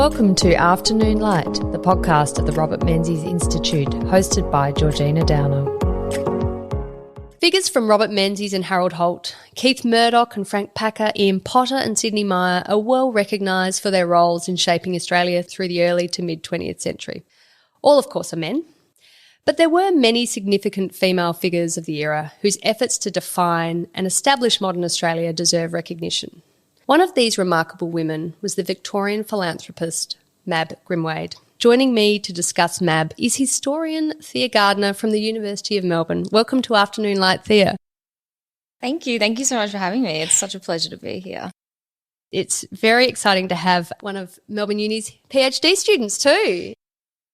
Welcome to Afternoon Light, the podcast of the Robert Menzies Institute, hosted by Georgina Downer. Figures from Robert Menzies and Harold Holt, Keith Murdoch and Frank Packer, Ian Potter and Sidney Meyer are well recognised for their roles in shaping Australia through the early to mid-20th century. All, of course, are men. But there were many significant female figures of the era whose efforts to define and establish modern Australia deserve recognition. One of these remarkable women was the Victorian philanthropist Mab Grimwade. Joining me to discuss Mab is historian Thea Gardiner from the University of Melbourne. Welcome to Afternoon Light, Thea. Thank you. Thank you so much for having me. It's such a pleasure to be here. It's very exciting to have one of Melbourne Uni's PhD students too.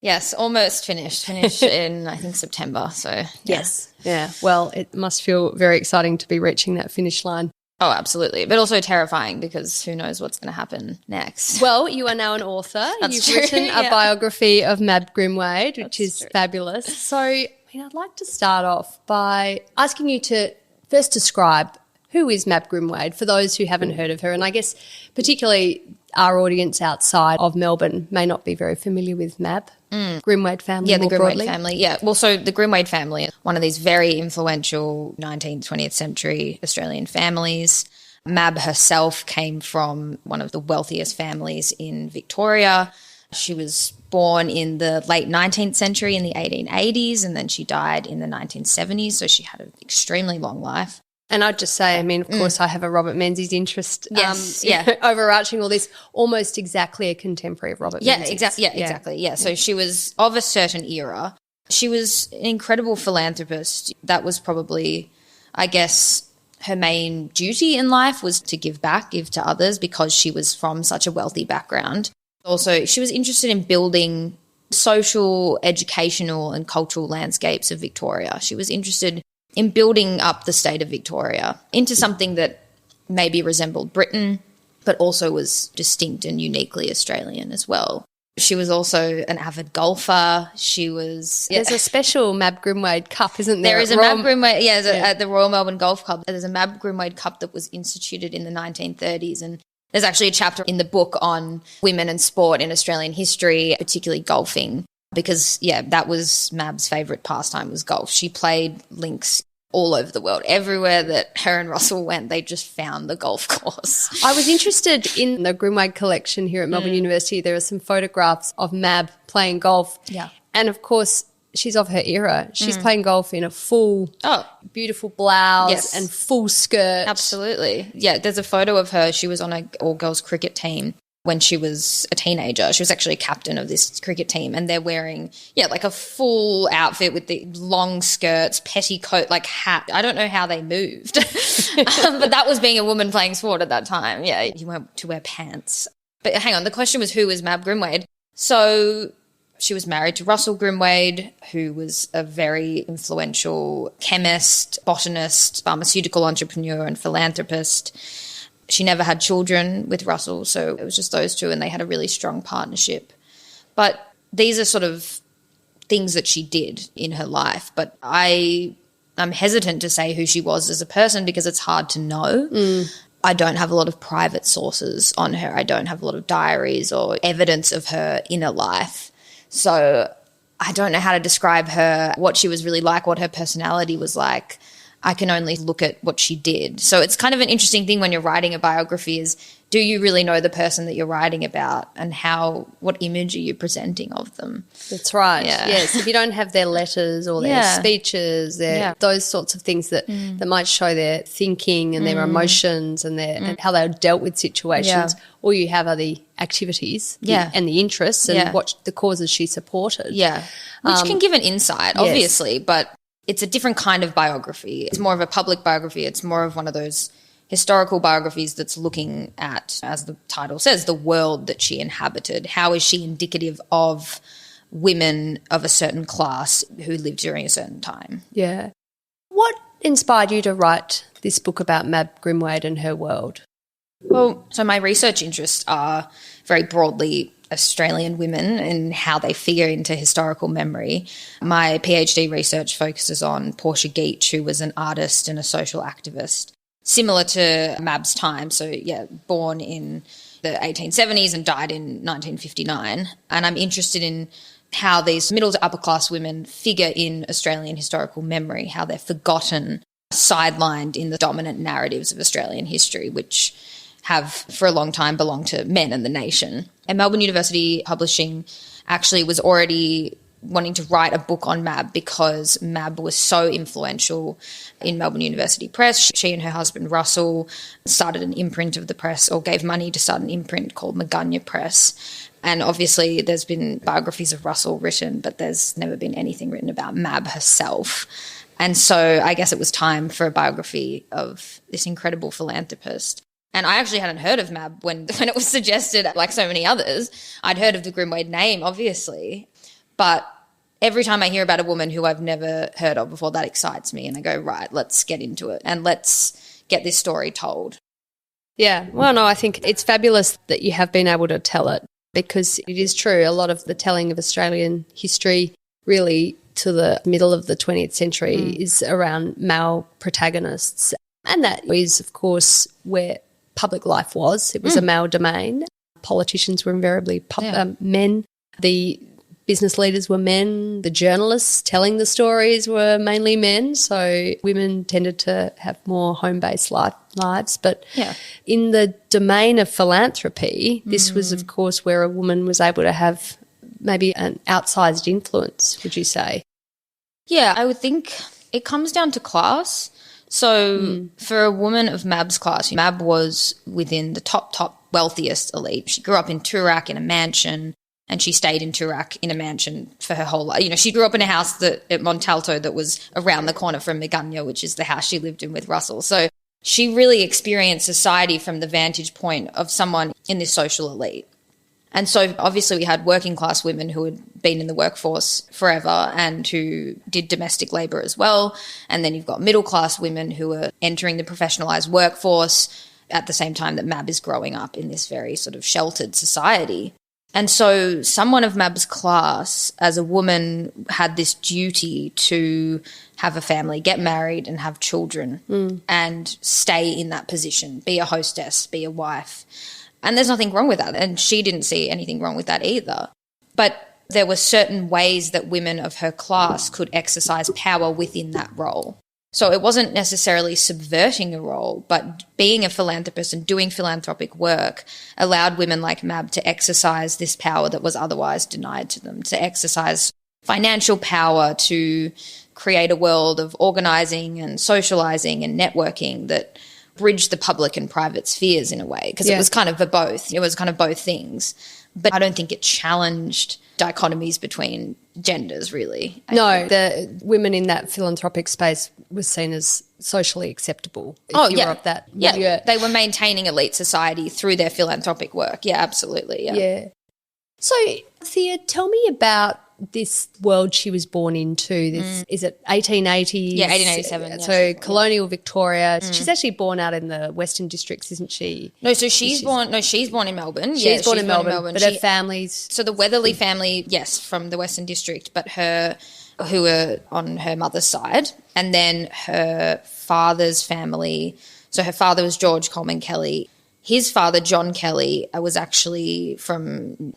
Yes, almost finished. Finished in, I think, September. So, yeah. Yes. Yeah. Well, it must feel very exciting to be reaching that finish line. Oh, absolutely. But also terrifying because who knows what's going to happen next. Well, you are now an author. You've true, written a biography of Mab Grimwade, which is true. fabulous. So, I'd like to start off by asking you to first describe who is Mab Grimwade for those who haven't heard of her. And I guess particularly our audience outside of Melbourne may not be very familiar with Mab. Grimwade family. Yeah, the Grimwade broadly. family. Yeah. Well, so the Grimwade family, one of these very influential 19th, 20th century Australian families. Mab herself came from one of the wealthiest families in Victoria. She was born in the late 19th century in the 1880s, and then she died in the 1970s. So she had an extremely long life. And I'd just say, of course, I have a Robert Menzies interest. Yes, overarching all this, almost exactly a contemporary of Robert Menzies. Exactly. Yeah, so she was of a certain era. She was an incredible philanthropist. That was probably, I guess, her main duty in life was to give back, give to others because she was from such a wealthy background. Also, she was interested in building social, educational and cultural landscapes of Victoria. She was interested in building up the state of Victoria into something that maybe resembled Britain, but also was distinct and uniquely Australian as well. She was also an avid golfer. There's a special Mab Grimwade Cup, isn't there? There is a Mab Grimwade, at the Royal Melbourne Golf Club. There's a Mab Grimwade Cup that was instituted in the 1930s, and there's actually a chapter in the book on women and sport in Australian history, particularly golfing. Because, that was Mab's favourite pastime was golf. She played links all over the world. Everywhere that her and Russell went, they just found the golf course. I was interested in the Grimwade collection here at Melbourne University. There are some photographs of Mab playing golf. Yeah. And, of course, she's of her era. She's playing golf in a full, beautiful blouse and full skirt. Absolutely. Yeah, there's a photo of her. She was on an all-girls cricket team when she was a teenager. She was actually a captain of this cricket team, and they're wearing, like a full outfit with the long skirts, petticoat, like hat. I don't know how they moved, but that was being a woman playing sport at that time. Yeah, you weren't to wear pants. But hang on, the question was who was Mab Grimwade? So she was married to Russell Grimwade, who was a very influential chemist, botanist, pharmaceutical entrepreneur and philanthropist. She never had children with Russell, so it was just those two, and they had a really strong partnership. But these are sort of things that she did in her life. But I'm hesitant to say who she was as a person because it's hard to know. I don't have a lot of private sources on her. I don't have a lot of diaries or evidence of her inner life. So I don't know how to describe her, what she was really like, what her personality was like. I can only look at what she did. So it's kind of an interesting thing when you're writing a biography is, do you really know the person that you're writing about, and what image are you presenting of them? That's right. Yeah. Yes. If you don't have their letters or their speeches, those sorts of things that might show their thinking and their emotions and and how they dealt with situations, all you have are the activities and the interests and what the causes she supported. Yeah. Which can give an insight, obviously, but it's a different kind of biography. It's more of a public biography. It's more of one of those historical biographies that's looking at, as the title says, the world that she inhabited. How is she indicative of women of a certain class who lived during a certain time? Yeah. What inspired you to write this book about Mab Grimwade and her world? Well, so my research interests are very broadly Australian women and how they figure into historical memory. My PhD research focuses on Portia Geach, who was an artist and a social activist, similar to Mab's time. So, born in the 1870s and died in 1959. And I'm interested in how these middle to upper class women figure in Australian historical memory, how they're forgotten, sidelined in the dominant narratives of Australian history, which have for a long time belonged to men and the nation. And Melbourne University Publishing actually was already wanting to write a book on Mab because Mab was so influential in Melbourne University Press. She and her husband Russell started an imprint of the press, or gave money to start an imprint called Magunya Press. And obviously there's been biographies of Russell written, but there's never been anything written about Mab herself. And so I guess it was time for a biography of this incredible philanthropist. And I actually hadn't heard of Mab when it was suggested, like so many others. I'd heard of the Grimwade name, obviously. But every time I hear about a woman who I've never heard of before, that excites me. And I go, right, let's get into it and let's get this story told. Yeah. Well, no, I think it's fabulous that you have been able to tell it, because it is true. A lot of the telling of Australian history really to the middle of the 20th century is around male protagonists. And that is, of course, where public life was. It was a male domain. Politicians were invariably men. The business leaders were men. The journalists telling the stories were mainly men. So women tended to have more home-based lives. But in the domain of philanthropy, this was, of course, where a woman was able to have maybe an outsized influence, would you say? Yeah, I would think it comes down to class. So for a woman of Mab's class, Mab was within the top wealthiest elite. She grew up in Toorak in a mansion, and she stayed in Toorak in a mansion for her whole life. You know, she grew up in a house at Montalto that was around the corner from Magunya, which is the house she lived in with Russell. So she really experienced society from the vantage point of someone in this social elite. And so obviously we had working class women who had been in the workforce forever and who did domestic labour as well. And then you've got middle class women who are entering the professionalised workforce at the same time that Mab is growing up in this very sort of sheltered society. And so someone of Mab's class as a woman had this duty to have a family, get married and have children and stay in that position, be a hostess, be a wife. And there's nothing wrong with that. And she didn't see anything wrong with that either. But there were certain ways that women of her class could exercise power within that role. So it wasn't necessarily subverting a role, but being a philanthropist and doing philanthropic work allowed women like Mab to exercise this power that was otherwise denied to them, to exercise financial power, to create a world of organising and socialising and networking that bridged the public and private spheres in a way, because it was kind of both. It was kind of both things. But I don't think it challenged dichotomies between genders, really. The women in that philanthropic space was seen as socially acceptable. They were maintaining elite society through their philanthropic work. Yeah, absolutely. Yeah. So, Thea, tell me about this world she was born into. This is it 1880s? Yeah, 1887. So colonial Victoria. She's actually born out in the Western Districts, isn't she? No, so she's born in Melbourne. She's born in Melbourne. But her family's... So the Weatherly family, yes, from the Western District, but who were on her mother's side. And then her father's family, so her father was George Coleman Kelly. His father, John Kelly, was actually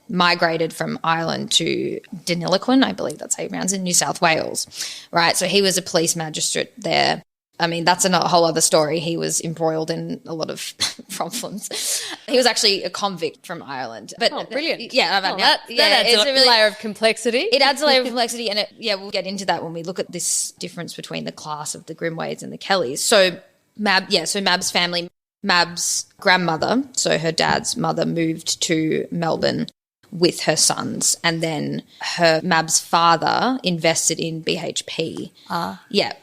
migrated from Ireland to Deniliquin, I believe that's how you pronounce it, in New South Wales, right? So he was a police magistrate there. I mean, that's a whole other story. He was embroiled in a lot of problems. He was actually a convict from Ireland. But brilliant. Yeah. That adds a layer of complexity. It adds a layer of complexity, and we'll get into that when we look at this difference between the class of the Grimwades and the Kellys. So Mab's family... Mab's grandmother, so her dad's mother, moved to Melbourne with her sons, and then Mab's father invested in BHP.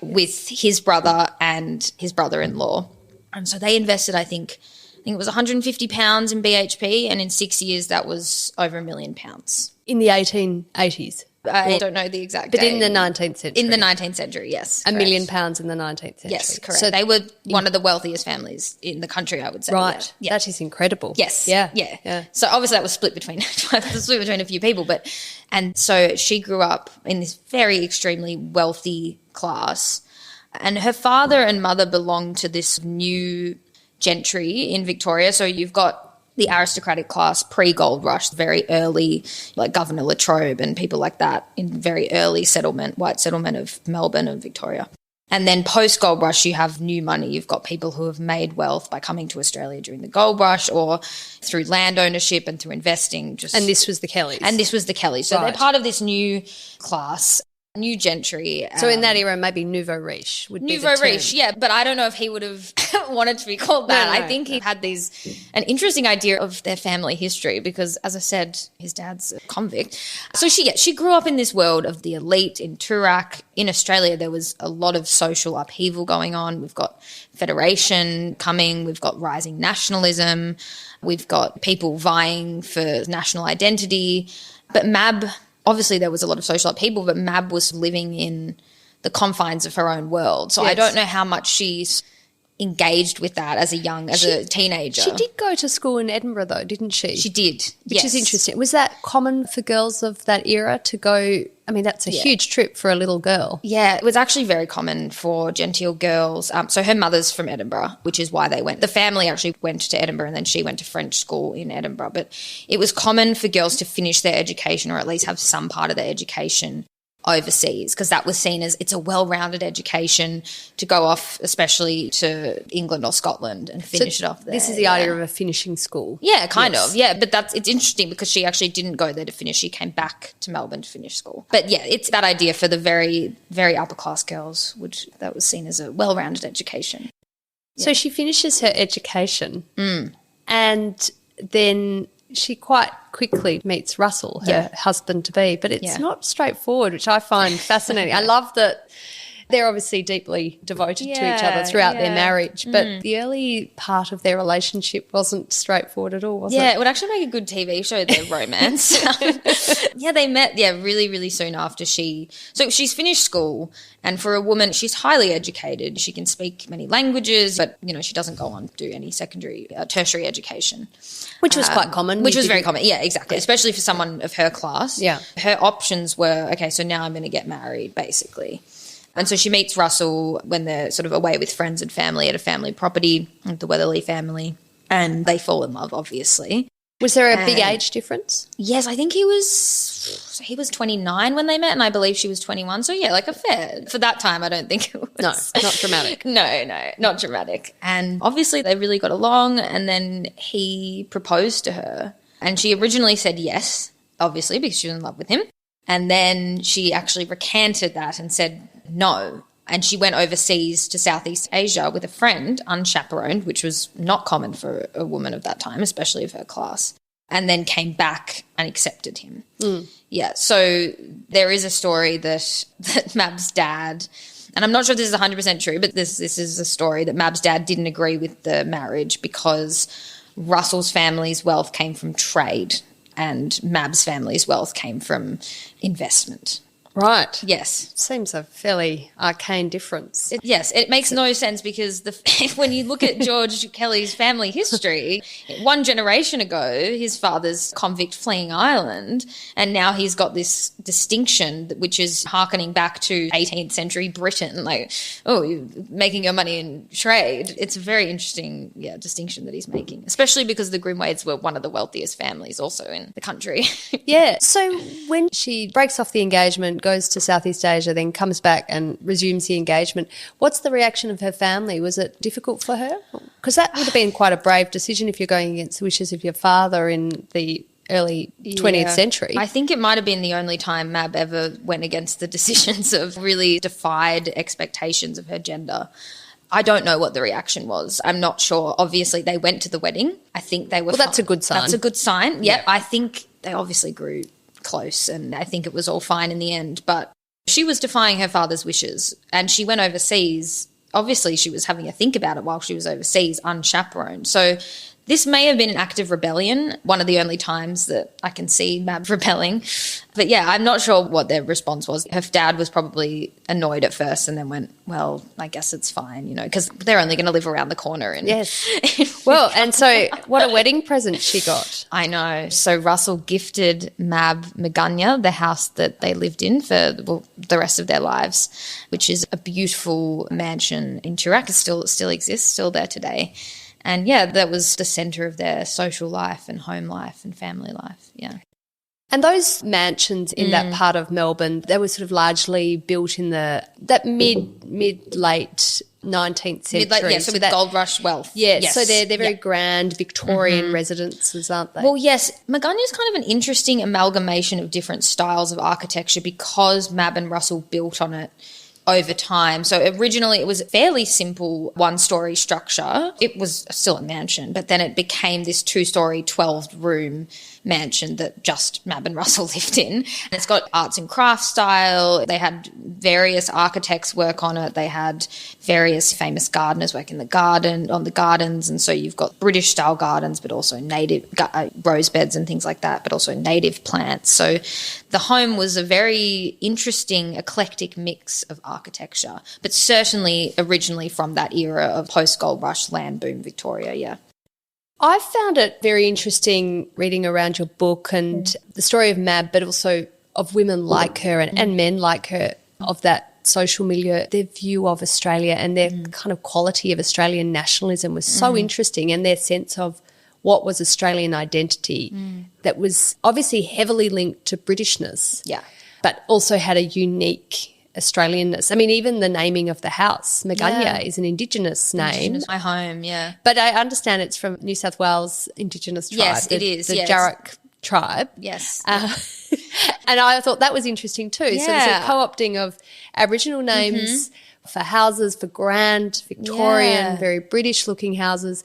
With his brother and his brother-in-law. And so they invested, I think it was £150 in BHP, and in 6 years that was over £1 million. In the 1880s? I don't know the exact But date. in the 19th century. In the 19th century, yes. £1 million in the 19th century. Yes, correct. So they were one of the wealthiest families in the country, I would say. Right. Yeah. That is incredible. Yes. Yeah. So obviously that was split between a few people, and so she grew up in this very extremely wealthy class, and her father and mother belonged to this new gentry in Victoria. So you've got the aristocratic class pre-gold rush, very early, like Governor Latrobe and people like that in very early white settlement of Melbourne and Victoria. And then post-gold rush, you have new money. You've got people who have made wealth by coming to Australia during the gold rush or through land ownership and through investing. And this was the Kellys. So they're part of this new class. New gentry. So in that era, maybe nouveau riche would be the term. Nouveau riche, yeah, but I don't know if he would have wanted to be called that. No. I think he had an interesting idea of their family history because, as I said, his dad's a convict. So she grew up in this world of the elite in Toorak. In Australia, there was a lot of social upheaval going on. We've got federation coming. We've got rising nationalism. We've got people vying for national identity. But Mab... Obviously, there was a lot of social upheaval, but Mab was living in the confines of her own world. So yes. I don't know how much she's engaged with that as a teenager. She did go to school in Edinburgh, though, didn't she? She did, Which is interesting. Was that common for girls of that era to go? I mean, that's a huge trip for a little girl. Yeah, it was actually very common for genteel girls. So her mother's from Edinburgh, which is why they went. The family actually went to Edinburgh and then she went to French school in Edinburgh. But it was common for girls to finish their education or at least have some part of their education overseas because that was seen as it's a well-rounded education to go off especially to England or Scotland and finish it off there. This is the idea of a finishing school. Yeah, kind of. Yeah, but it's interesting because she actually didn't go there to finish. She came back to Melbourne to finish school. But yeah, it's that idea for the very, very upper-class girls, which that was seen as a well-rounded education. Yeah. So she finishes her education and then she quite quickly meets Russell, her husband-to-be, but it's not straightforward, which I find fascinating. I love that they're obviously deeply devoted to each other throughout their marriage, but the early part of their relationship wasn't straightforward at all, was it? Yeah, it would actually make a good TV show, their romance. They met, really, really soon after So she's finished school, and for a woman, she's highly educated. She can speak many languages, but, she doesn't go on to do any tertiary education. Which was quite common. Which was very common, exactly, especially for someone of her class. Yeah. Her options were, okay, so now I'm going to get married, basically. And so she meets Russell when they're sort of away with friends and family at a family property, the Weatherly family, and they fall in love, obviously. Was there a big age difference? Yes, I think he was 29 when they met and I believe she was 21. So, like a fair. For that time, I don't think it was. No, not dramatic. No, not dramatic. And obviously they really got along and then he proposed to her and she originally said yes, obviously, because she was in love with him. And then she actually recanted that and said no. And she went overseas to Southeast Asia with a friend, unchaperoned, which was not common for a woman of that time, especially of her class, and then came back and accepted him. Yeah, so there is a story that Mab's dad, and I'm not sure if this is 100% true, but this is a story that Mab's dad didn't agree with the marriage because Russell's family's wealth came from trade and Mab's family's wealth came from investment. Right. Yes. Seems a fairly arcane difference. It makes no sense because when you look at George Kelly's family history, one generation ago, his father's convict fleeing Ireland, and now he's got this distinction which is harkening back to 18th century Britain, like, oh, you're making your money in trade. It's a very interesting distinction that he's making, especially because the Grimwades were one of the wealthiest families also in the country. Yeah. So when she breaks off the engagement, goes to Southeast Asia, then comes back and resumes the engagement. What's the reaction of her family? Was it difficult for her? Because that would have been quite a brave decision if you're going against the wishes of your father in the early 20th century. I think it might have been the only time Mab ever went against the decisions of really defied expectations of her gender. I don't know what the reaction was. I'm not sure. Obviously, they went to the wedding. I think they were that's a good sign. That's a good sign. Yep. I think they obviously grew close and I think it was all fine in the end, but she was defying her father's wishes and she went overseas. Obviously she was having a think about it while she was overseas unchaperoned. So this may have been an act of rebellion, one of the only times that I can see Mab rebelling. But I'm not sure what their response was. Her dad was probably annoyed at first and then went, well, I guess it's fine, because they're only going to live around the corner. Yes. Well, and so what a wedding present she got. I know. So Russell gifted Mab Magunya the house that they lived in for the rest of their lives, which is a beautiful mansion in Toorak. It still exists, still there today. And, yeah, that was the centre of their social life and home life and family life, yeah. And those mansions in that part of Melbourne, they were sort of largely built in that mid-late 19th century. So with that gold rush wealth. Yeah, yes. So they're very grand Victorian residences, aren't they? Well, yes. Magunya is kind of an interesting amalgamation of different styles of architecture because Mab and Russell built on it over time. So originally it was a fairly simple one-story structure. It was still a mansion, but then it became this 2-story, 12-room mansion that just Mab and Russell lived in. And it's got arts and crafts style. They had various architects work on it. They had various famous gardeners work in the garden, on the gardens. And so you've got British-style gardens, but also native rose beds and things like that, but also native plants. So the home was a very interesting, eclectic mix of architecture, but certainly originally from that era of post-gold rush land boom Victoria, yeah. I found it very interesting reading around your book and the story of Mab, but also of women like her and men like her, of that social milieu. Their view of Australia and their kind of quality of Australian nationalism was so interesting, and their sense of what was Australian identity that was obviously heavily linked to Britishness, but also had a unique Australianness. I mean, even the naming of the house, Magunya, is an Indigenous name. My home, yeah. But I understand it's from New South Wales Indigenous tribe. Yes, it is. The Jarraq tribe. Yes. And I thought that was interesting too. Yeah. So there's a co-opting of Aboriginal names for houses, for grand, Victorian, very British-looking houses,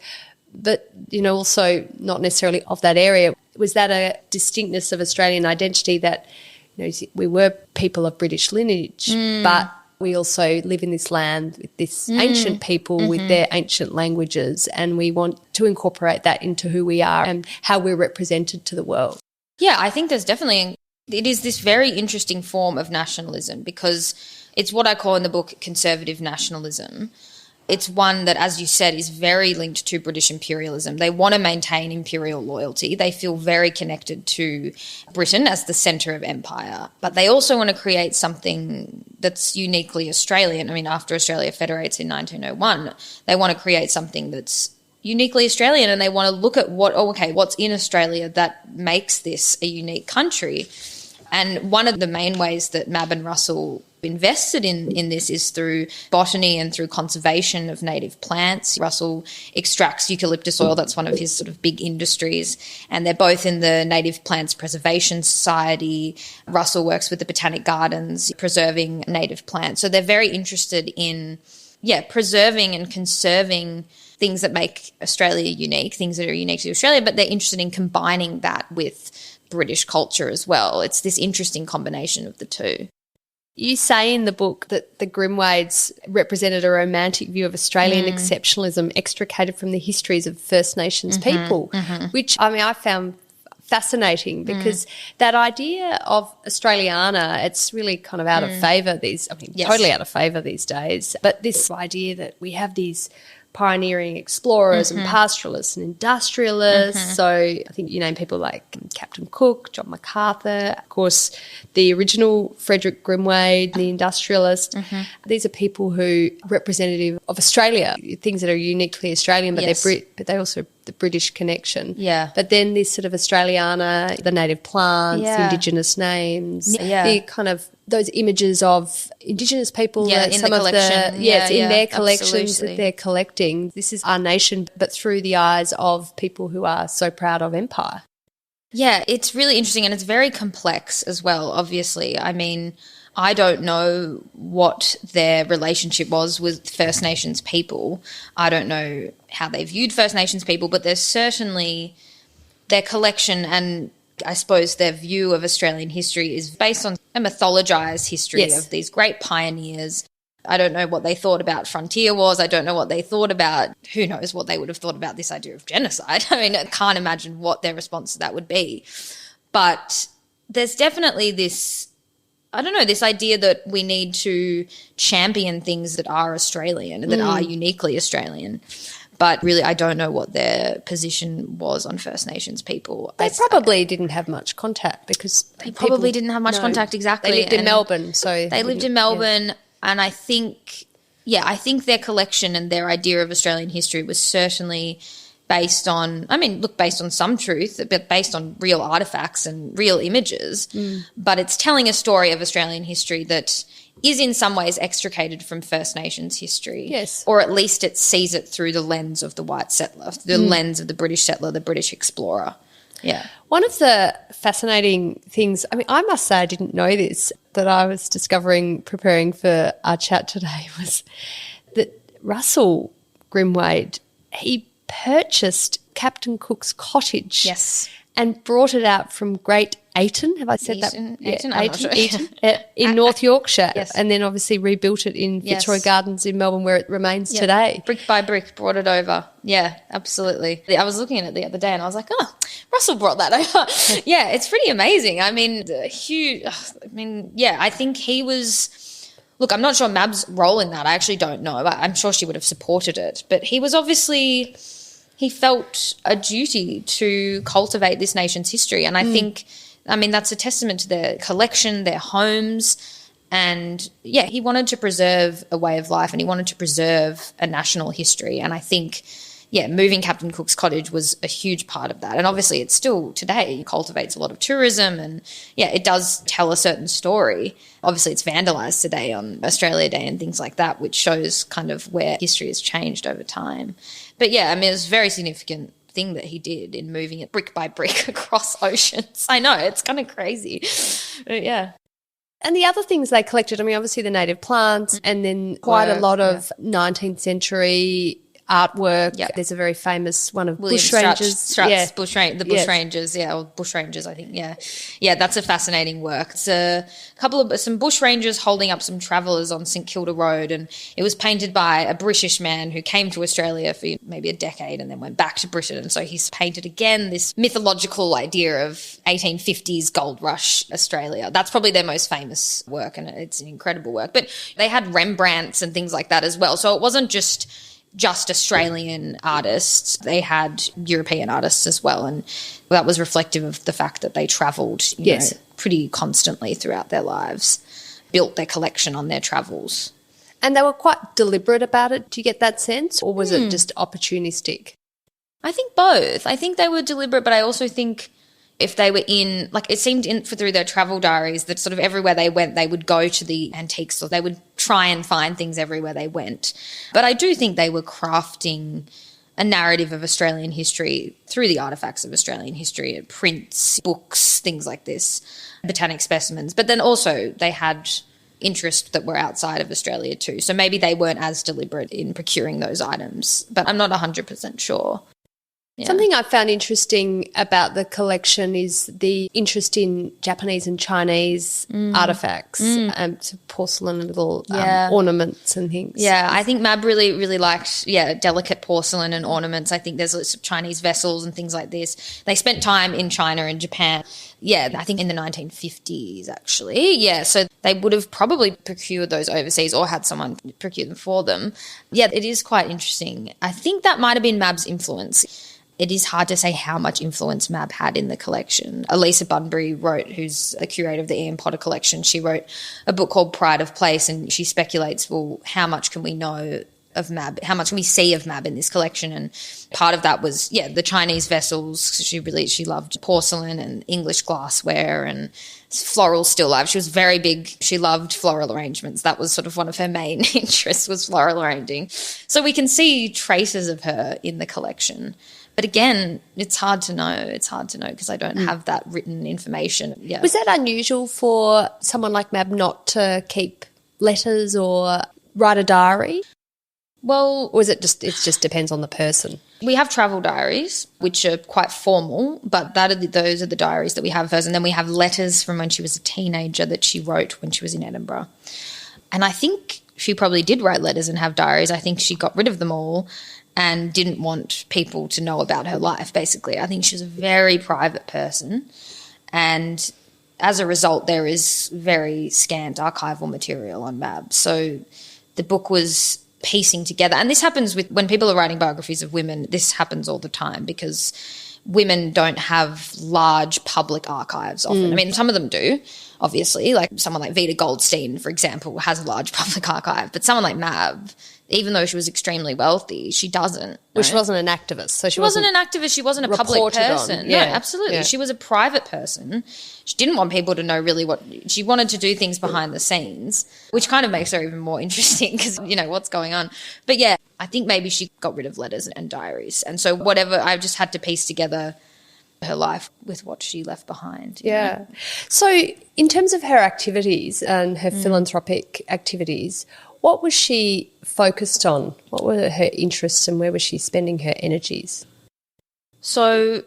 but, you know, also not necessarily of that area. Was that a distinctness of Australian identity that, you know, we were people of British lineage, but we also live in this land with this ancient people with their ancient languages, and we want to incorporate that into who we are and how we're represented to the world. Yeah, I think there's definitely – it is this very interesting form of nationalism because it's what I call in the book conservative nationalism. It's one that, as you said, is very linked to British imperialism. They want to maintain imperial loyalty. They feel very connected to Britain as the centre of empire. But they also want to create something that's uniquely Australian. I mean, after Australia federates in 1901, they want to create something that's uniquely Australian, and they want to look at what's in Australia that makes this a unique country. And one of the main ways that Mab and Russell invested in this is through botany and through conservation of native plants. Russell extracts eucalyptus oil. That's one of his sort of big industries. And they're both in the Native Plants Preservation Society. Russell works with the Botanic Gardens, preserving native plants. So they're very interested in, preserving and conserving things that make Australia unique, things that are unique to Australia, but they're interested in combining that with British culture as well. It's this interesting combination of the two. You say in the book that the Grimwades represented a romantic view of Australian exceptionalism extricated from the histories of First Nations people, which, I mean, I found fascinating because that idea of Australiana, it's really kind of out of favour totally out of favour these days. But this idea that we have these pioneering explorers and pastoralists and industrialists. So I think you name people like Captain Cook, John MacArthur, of course, the original Frederick Grimwade, the industrialist. These are people who are representative of Australia, things that are uniquely Australian, but they're also the British connection. Yeah. But then this sort of Australiana, the native plants, Indigenous names, the kind of those images of Indigenous people, in some the of collection. it's in their collections absolutely. that they're collecting. This is our nation, but through the eyes of people who are so proud of empire. Yeah, it's really interesting, and it's very complex as well, obviously. I mean, I don't know what their relationship was with First Nations people. I don't know how they viewed First Nations people, but there's certainly their collection, and I suppose their view of Australian history is based on a mythologised history of these great pioneers. I don't know what they thought about frontier wars. I don't know what they thought about, who knows what they would have thought about this idea of genocide. I mean, I can't imagine what their response to that would be. But there's definitely this, I don't know, this idea that we need to champion things that are Australian and that are uniquely Australian. But really, I don't know what their position was on First Nations people. They probably didn't have much contact because they didn't have much contact, exactly. They lived in Melbourne. They lived in Melbourne, and I think Yeah, I think their collection and their idea of Australian history was certainly based on, based on some truth, but based on real artefacts and real images. But it's telling a story of Australian history that is in some ways extricated from First Nations history. Yes. Or at least it sees it through the lens of the white settler, the lens of the British settler, the British explorer. Yeah. One of the fascinating things, I must say I didn't know this, that I was discovering preparing for our chat today was that Russell Grimwade, he purchased Captain Cook's cottage. Yes. And brought it out from Great Ayton. Have I said that? Ayton, I'm not sure. Ayton, in North Yorkshire. Yes. And then obviously rebuilt it in Fitzroy Gardens in Melbourne, where it remains today. Brick by brick, brought it over. Yeah, absolutely. I was looking at it the other day and I was like, oh, Russell brought that over. Yeah, it's pretty amazing. I think he was – look, I'm not sure Mab's role in that. I actually don't know. I'm sure she would have supported it. But he was obviously – he felt a duty to cultivate this nation's history. And I think, that's a testament to their collection, their homes. And, he wanted to preserve a way of life and he wanted to preserve a national history. And I think, moving Captain Cook's cottage was a huge part of that. And obviously it still today cultivates a lot of tourism and, it does tell a certain story. Obviously it's vandalised today on Australia Day and things like that, which shows kind of where history has changed over time. But, it was a very significant thing that he did in moving it brick by brick across oceans. I know, it's kind of crazy. But, And the other things they collected, obviously the native plants and then quite a lot of 19th century artwork. Yep. There's a very famous one of bushrangers. Strutt's bushrangers, or bushrangers, I think. Yeah, that's a fascinating work. It's some bushrangers holding up some travellers on St Kilda Road, and it was painted by a British man who came to Australia for maybe a decade and then went back to Britain. And so he's painted again this mythological idea of 1850s gold rush Australia. That's probably their most famous work, and it's an incredible work. But they had Rembrandts and things like that as well. So it wasn't just Australian artists. They had European artists as well, and that was reflective of the fact that they travelled pretty constantly throughout their lives, built their collection on their travels. And they were quite deliberate about it. Do you get that sense, or was it just opportunistic? I think both. I think they were deliberate, but I also think if they were it seemed through their travel diaries that sort of everywhere they went, they would go to the antiques, or they would try and find things everywhere they went. But I do think they were crafting a narrative of Australian history through the artefacts of Australian history, prints, books, things like this, botanic specimens. But then also they had interests that were outside of Australia too. So maybe they weren't as deliberate in procuring those items, but I'm not 100% sure. Yeah. Something I found interesting about the collection is the interest in Japanese and Chinese artefacts, porcelain and little ornaments and things. Yeah, I think Mab really, really liked, delicate porcelain and ornaments. I think there's lots of Chinese vessels and things like this. They spent time in China and Japan. Yeah, I think in the 1950s actually. Yeah, so they would have probably procured those overseas or had someone procure them for them. Yeah, it is quite interesting. I think that might have been Mab's influence. It is hard to say how much influence Mab had in the collection. Elisa Bunbury who's the curator of the Ian Potter collection, she wrote a book called Pride of Place, and she speculates, well, how much can we know of Mab? How much can we see of Mab in this collection? And part of that was, the Chinese vessels. She loved porcelain and English glassware and floral still life. She was very big. She loved floral arrangements. That was sort of one of her main interests, was floral arranging. So we can see traces of her in the collection. But again, it's hard to know. It's hard to know because I don't have that written information. Yeah. Was that unusual for someone like Mab not to keep letters or write a diary? Well, or is it just depends on the person? We have travel diaries, which are quite formal, but those are the diaries that we have of hers. And then we have letters from when she was a teenager that she wrote when she was in Edinburgh. And I think she probably did write letters and have diaries. I think she got rid of them all and didn't want people to know about her life, basically. I think she was a very private person, and as a result there is very scant archival material on Mab. So the book was piecing together, and this happens with when people are writing biographies of women, this happens all the time because women don't have large public archives often. I mean, some of them do, obviously, like someone like Vida Goldstein, for example, has a large public archive, but someone like Mab, even though she was extremely wealthy, she doesn't. Well, she wasn't an activist. So she wasn't an activist. She wasn't a public person. Yeah. No, absolutely. Yeah. She was a private person. She didn't want people to know really what – she wanted to do things behind the scenes, which kind of makes her even more interesting because, you know, what's going on. But, yeah, I think maybe she got rid of letters and diaries. And so whatever – I just had to piece together her life with what she left behind. Yeah. Know? So in terms of her activities and her philanthropic activities – what was she focused on? What were her interests and where was she spending her energies? So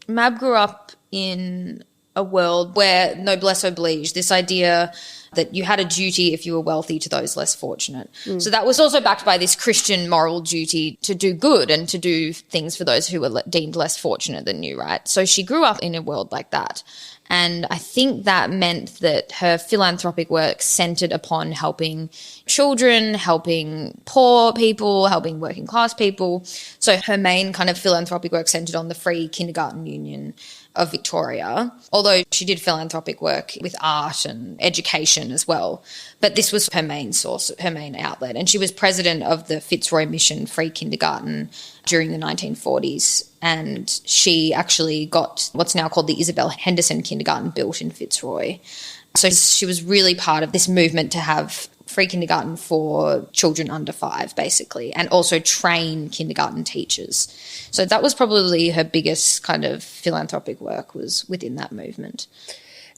Mab grew up in a world where noblesse oblige, this idea that you had a duty if you were wealthy to those less fortunate. So that was also backed by this Christian moral duty to do good and to do things for those who were deemed less fortunate than you, right? So she grew up in a world like that. And I think that meant that her philanthropic work centered upon helping children, helping poor people, helping working class people. So her main kind of philanthropic work centered on the Free Kindergarten Union of Victoria, although she did philanthropic work with art and education as well. But this was her main source, her main outlet. And she was president of the Fitzroy Mission Free Kindergarten during the 1940s. And she actually got what's now called the Isabel Henderson Kindergarten built in Fitzroy. So she was really part of this movement to have free kindergarten for children under 5, basically, and also train kindergarten teachers. So that was probably her biggest kind of philanthropic work, was within that movement.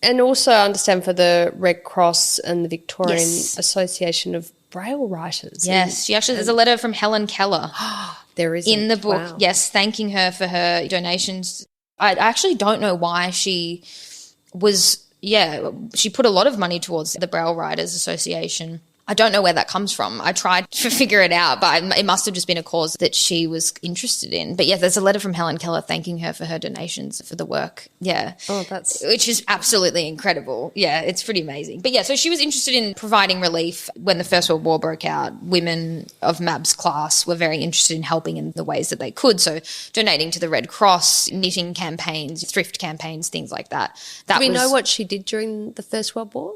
And also I understand for the Red Cross and the Victorian Association of Braille Writers. Yes, she actually, there's a letter from Helen Keller. There is in the book, yes, thanking her for her donations. I actually don't know why she was, she put a lot of money towards the Braille Writers Association. I don't know where that comes from. I tried to figure it out, but it must have just been a cause that she was interested in. But, yeah, there's a letter from Helen Keller thanking her for her donations for the work. Yeah. Oh, which is absolutely incredible. Yeah, it's pretty amazing. But, yeah, so she was interested in providing relief when the First World War broke out. Women of Mab's class were very interested in helping in the ways that they could. So donating to the Red Cross, knitting campaigns, thrift campaigns, things like that. Do we know what she did during the First World War?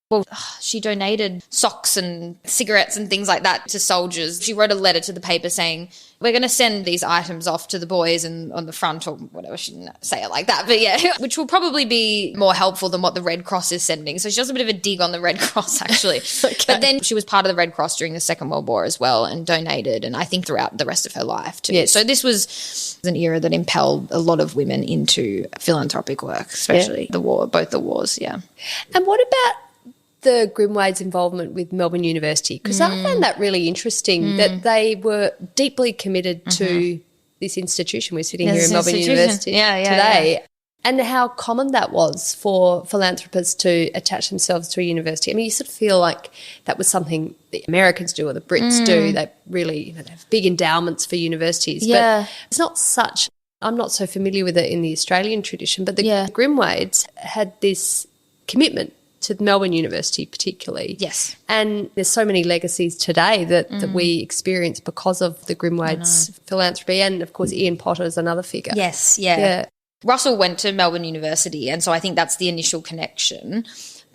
Well, she donated socks and cigarettes and things like that to soldiers. She wrote a letter to the paper saying, we're going to send these items off to the boys and on the front, or whatever. She didn't say it like that, but yeah, which will probably be more helpful than what the Red Cross is sending. So she does a bit of a dig on the Red Cross, actually. Okay. But then she was part of the Red Cross during the Second World War as well, and donated, and I think throughout the rest of her life too. Yes. So this was an era that impelled a lot of women into philanthropic work, especially the war, both the wars, yeah. And what about the Grimwade's involvement with Melbourne University? Because I found that really interesting that they were deeply committed to this institution. We're sitting here in Melbourne University today. Yeah. And how common that was for philanthropists to attach themselves to a university. I mean, you sort of feel like that was something the Americans do or the Brits do. They really, they have big endowments for universities. Yeah. But it's not such, I'm not so familiar with it in the Australian tradition, but the Grimwades had this commitment to Melbourne University particularly. Yes. And there's so many legacies today that we experience because of the Grimwades philanthropy, and, of course, Ian Potter is another figure. Yes, yeah. Russell went to Melbourne University, and so I think that's the initial connection.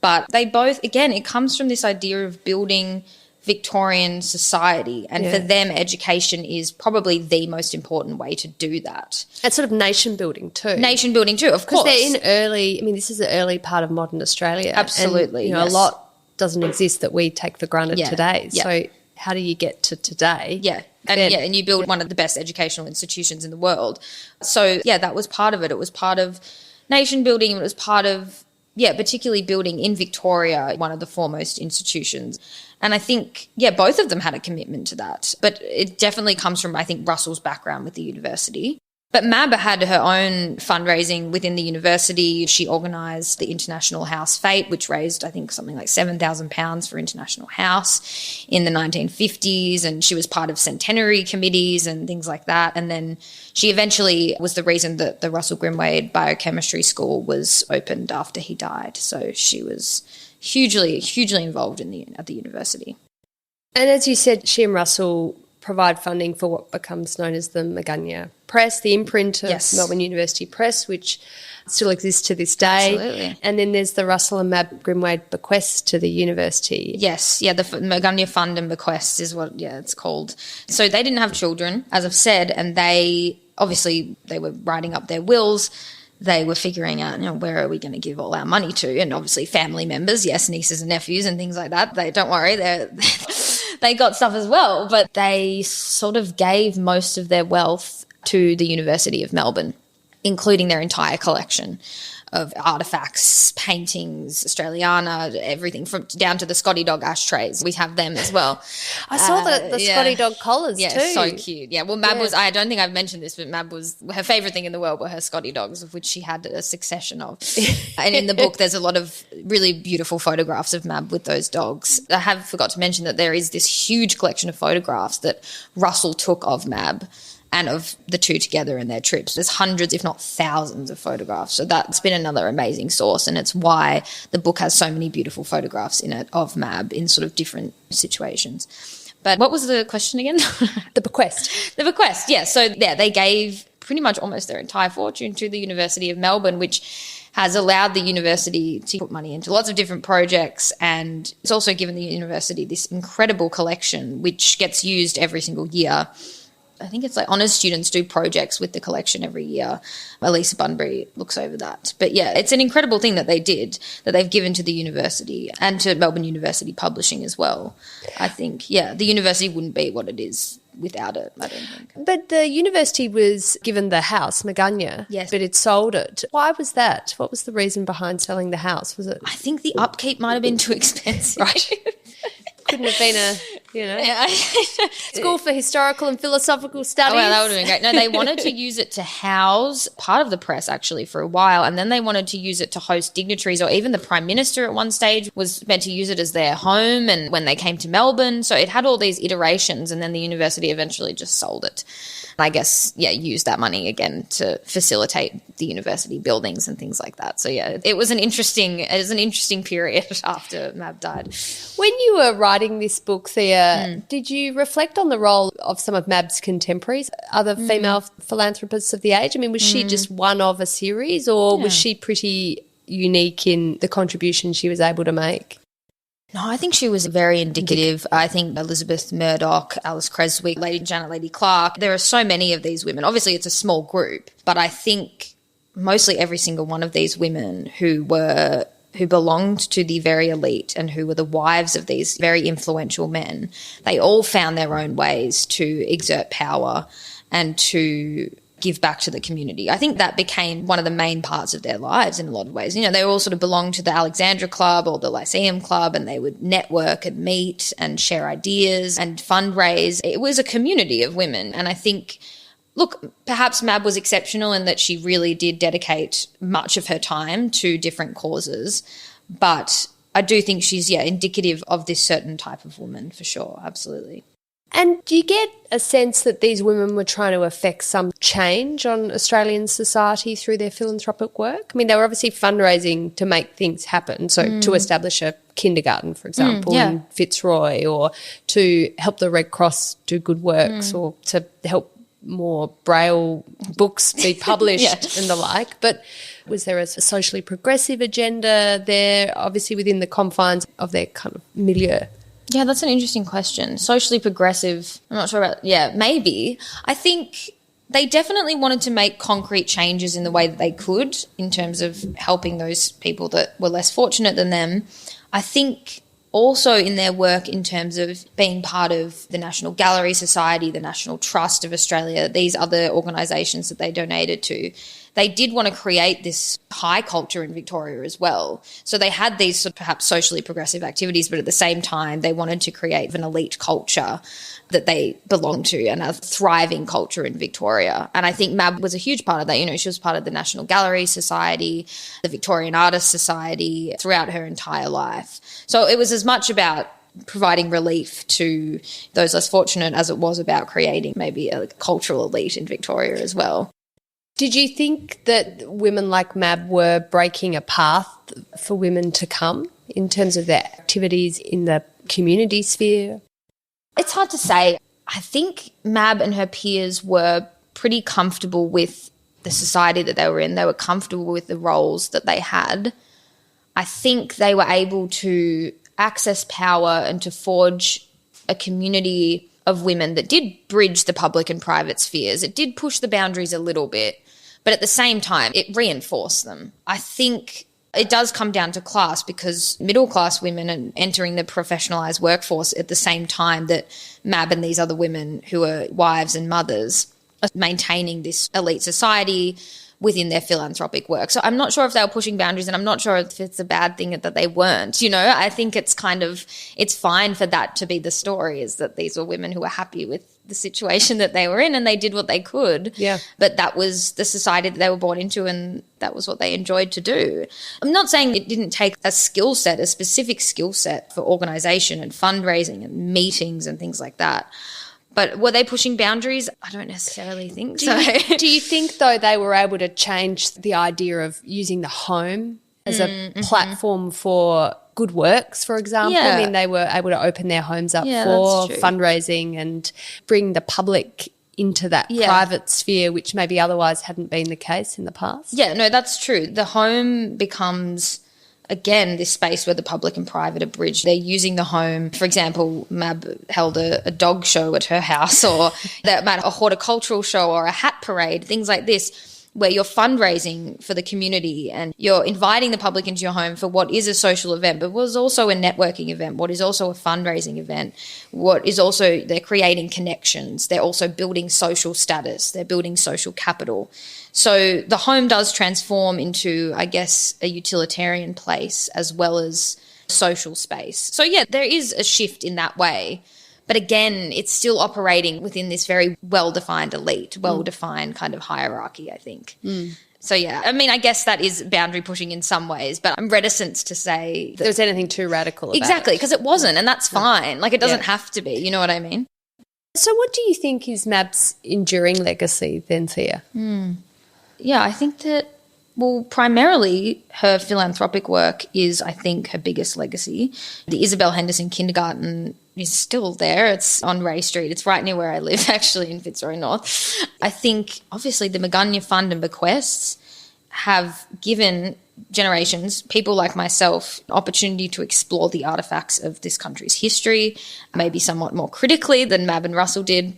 But they both, again, it comes from this idea of building Victorian society, and for them education is probably the most important way to do that. And sort of nation building too. Nation building too, of course. Because they're in early, I mean, this is the early part of modern Australia. Absolutely, and, a lot doesn't exist that we take for granted today. Yeah. So how do you get to today? Yeah. And you build one of the best educational institutions in the world. So, that was part of it. It was part of nation building. It was part of, particularly building in Victoria, one of the foremost institutions. And I think, both of them had a commitment to that. But it definitely comes from, I think, Russell's background with the university. But Mab had her own fundraising within the university. She organised the International House Fete, which raised, I think, something like £7,000 for International House in the 1950s. And she was part of centenary committees and things like that. And then she eventually was the reason that the Russell Grimwade Biochemistry School was opened after he died. So she was hugely, hugely involved at the university. And as you said, she and Russell provide funding for what becomes known as the Magana Press, the imprint of Melbourne University Press, which still exists to this day. Absolutely. And then there's the Russell and Mab Grimwade bequest to the university. Yes, yeah, the Magana Fund and Bequest is what it's called. So they didn't have children, as I've said, and they were writing up their wills. They were figuring out, where are we going to give all our money to? And obviously family members, yes, nieces and nephews and things like that. Don't worry, they got stuff as well. But they sort of gave most of their wealth to the University of Melbourne, including their entire collection of artefacts, paintings, Australiana, everything from down to the Scotty dog ashtrays. We have them as well. I saw the Scotty dog collars too. Yeah, so cute. Yeah, well, Mab was, I don't think I've mentioned this, but Mab was, her favourite thing in the world were her Scotty dogs, of which she had a succession of. And in the book, there's a lot of really beautiful photographs of Mab with those dogs. I have forgot to mention that there is this huge collection of photographs that Russell took of Mab and of the two together in their trips. There's hundreds, if not thousands, of photographs. So that's been another amazing source, and it's why the book has so many beautiful photographs in it of Mab in sort of different situations. But what was the question again? The bequest. The bequest, yeah. So, yeah, they gave pretty much almost their entire fortune to the University of Melbourne, which has allowed the university to put money into lots of different projects, and it's also given the university this incredible collection which gets used every single year. I think it's like honours students do projects with the collection every year. Elisa Bunbury looks over that. But, yeah, it's an incredible thing that they did, that they've given to the university and to Melbourne University Publishing as well. I think, yeah, the university wouldn't be what it is without it, I don't think. But the university was given the house, Magana, yes, but it sold it. Why was that? What was the reason behind selling the house? Was it? I think the upkeep might have been too expensive. Right. Couldn't have been school for historical and philosophical studies. Oh, well, that would have been great. No, they wanted to use it to house part of the press actually for a while, and then they wanted to use it to host dignitaries, or even the Prime Minister at one stage was meant to use it as their home, and when they came to Melbourne. So it had all these iterations, and then the university eventually just sold it. I guess, used that money again to facilitate the university buildings and things like that. So, yeah, it was an interesting period after Mab died. When you were writing this book, Thea, did you reflect on the role of some of Mab's contemporaries, other female philanthropists of the age? I mean, was she just one of a series, or was she pretty unique in the contribution she was able to make? No, I think she was very indicative. I think Elizabeth Murdoch, Alice Creswick, Lady Janet Lady Clark, there are so many of these women. Obviously, it's a small group, but I think mostly every single one of these women who belonged to the very elite and who were the wives of these very influential men, they all found their own ways to exert power and to give back to the community. I think that became one of the main parts of their lives in a lot of ways. They all sort of belonged to the Alexandra Club or the Lyceum Club, and they would network and meet and share ideas and fundraise. It was a community of women. And I think, look, perhaps Mab was exceptional in that she really did dedicate much of her time to different causes, but I do think she's, indicative of this certain type of woman for sure, absolutely. And do you get a sense that these women were trying to affect some change on Australian society through their philanthropic work? I mean, they were obviously fundraising to make things happen, so to establish a kindergarten, for example, in Fitzroy, or to help the Red Cross do good works, or to help more Braille books be published and the like. But was there a socially progressive agenda there, obviously within the confines of their kind of milieu? Yeah, that's an interesting question. Socially progressive, I'm not sure about, maybe. I think they definitely wanted to make concrete changes in the way that they could in terms of helping those people that were less fortunate than them. I think also in their work in terms of being part of the National Gallery Society, the National Trust of Australia, these other organisations that they donated to, they did want to create this high culture in Victoria as well. So they had these sort of perhaps socially progressive activities, but at the same time they wanted to create an elite culture that they belonged to and a thriving culture in Victoria. And I think Mab was a huge part of that. She was part of the National Gallery Society, the Victorian Artists Society throughout her entire life. So it was as much about providing relief to those less fortunate as it was about creating maybe a cultural elite in Victoria as well. Did you think that women like Mab were breaking a path for women to come in terms of their activities in the community sphere? It's hard to say. I think Mab and her peers were pretty comfortable with the society that they were in. They were comfortable with the roles that they had. I think they were able to access power and to forge a community of women that did bridge the public and private spheres. It did push the boundaries a little bit, but at the same time, it reinforced them. I think it does come down to class, because middle-class women are entering the professionalised workforce at the same time that Mab and these other women who are wives and mothers are maintaining this elite society within their philanthropic work. So I'm not sure if they were pushing boundaries, and I'm not sure if it's a bad thing that they weren't. You know, I think it's fine for that to be the story, is that these were women who were happy with the situation that they were in and they did what they could. Yeah. But that was the society that they were born into, and that was what they enjoyed to do. I'm not saying it didn't take a skill set, a specific skill set for organisation and fundraising and meetings and things like that. But were they pushing boundaries? I don't necessarily think so. Do you think, though, they were able to change the idea of using the home as a platform for good works, for example? Yeah. I mean, they were able to open their homes up Yeah, for that's true. fundraising and bring the public into that private sphere, which maybe otherwise hadn't been the case in the past. Yeah, no, that's true. The home becomes, again, this space where the public and private are bridged. They're using the home. For example, Mab held a dog show at her house, or that might a horticultural show or a hat parade, things like this, where you're fundraising for the community and you're inviting the public into your home for what is a social event, but was also a networking event, what is also a fundraising event, what is also, they're creating connections, they're also building social status, they're building social capital. So the home does transform into, I guess, a utilitarian place as well as social space. So, yeah, there is a shift in that way. But again, it's still operating within this very well-defined elite, well-defined kind of hierarchy, I think. So, yeah, I mean, I guess that is boundary pushing in some ways, but I'm reticent to say that There was anything too radical about exactly, it. because it wasn't, and that's fine. Like, it doesn't have to be, you know what I mean? So what do you think is Mab's enduring legacy then, Thea? Yeah, I think that, well, primarily her philanthropic work is, I think, her biggest legacy. The Isabel Henderson Kindergarten is still there. It's on Ray Street. It's right near where I live, actually, in Fitzroy North. I think, obviously, the Magunya Fund and bequests have given generations, people like myself, opportunity to explore the artefacts of this country's history, maybe somewhat more critically than Mab and Russell did.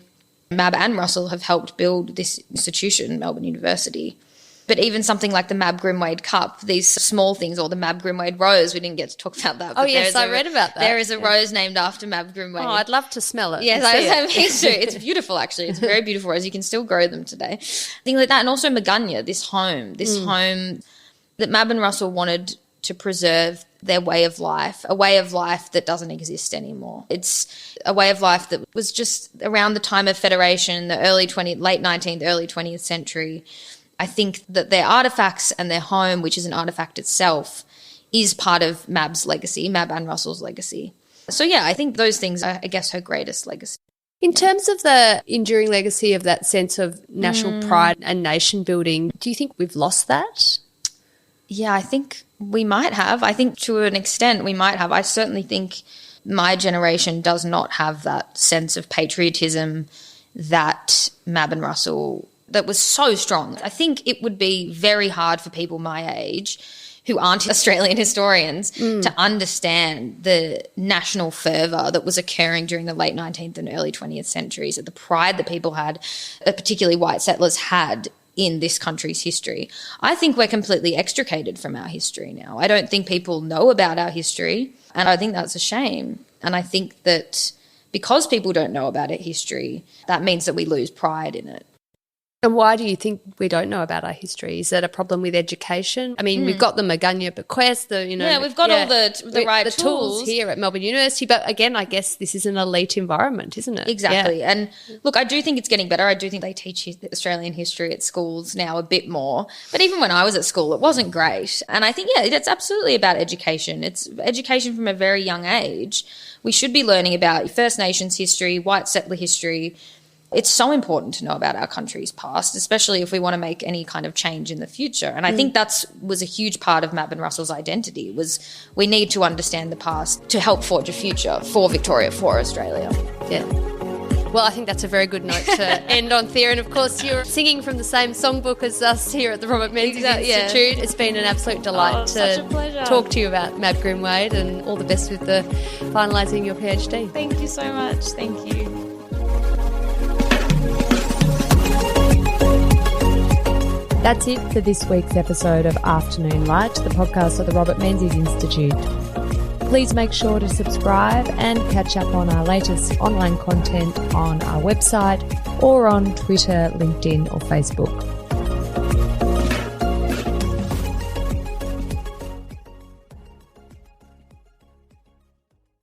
Mab and Russell have helped build this institution, Melbourne University. But even something like the Mab Grimwade Cup, these small things, or the Mab Grimwade Rose, we didn't get to talk about that. Oh, yes, I read about that. There is a rose named after Mab Grimwade. Oh, I'd love to smell it. Yes, me too. It's beautiful, actually. It's a very beautiful rose. You can still grow them today. Things like that. And also Magunya, this home that Mab and Russell wanted to preserve their way of life, a way of life that doesn't exist anymore. It's a way of life that was just around the time of Federation, the late 19th, early 20th century. I think that their artefacts and their home, which is an artefact itself, is part of Mab's legacy, Mab and Russell's legacy. So, yeah, I think those things are, I guess, her greatest legacy. In terms of the enduring legacy of that sense of national pride and nation building, do you think we've lost that? Yeah, I think we might have. I think to an extent we might have. I certainly think my generation does not have that sense of patriotism that Mab and Russell, that was so strong. I think it would be very hard for people my age who aren't Australian historians to understand the national fervour that was occurring during the late 19th and early 20th centuries, the pride that people had, particularly white settlers had in this country's history. I think we're completely extricated from our history now. I don't think people know about our history, and I think that's a shame. And I think that because people don't know about our history, that means that we lose pride in it. And why do you think we don't know about our history? Is that a problem with education? I mean, we've got the Magunya bequest, we've got all the right tools here at Melbourne University. But again, I guess this is an elite environment, isn't it? Exactly. Yeah. And look, I do think it's getting better. I do think they teach Australian history at schools now a bit more. But even when I was at school, it wasn't great. And I think, it's absolutely about education. It's education from a very young age. We should be learning about First Nations history, white settler history, It's so important to know about our country's past, especially if we want to make any kind of change in the future. And I think that was a huge part of Mab and Russell's identity, was we need to understand the past to help forge a future for Victoria, for Australia. Yeah. Well, I think that's a very good note to end on, Thea. And, of course, you're singing from the same songbook as us here at the Robert Menzies Institute. Yeah. It's been an absolute delight to talk to you about Mab Grimwade, and all the best with the finalising your PhD. Thank you so much. Thank you. That's it for this week's episode of Afternoon Light, the podcast of the Robert Menzies Institute. Please make sure to subscribe and catch up on our latest online content on our website or on Twitter, LinkedIn or Facebook.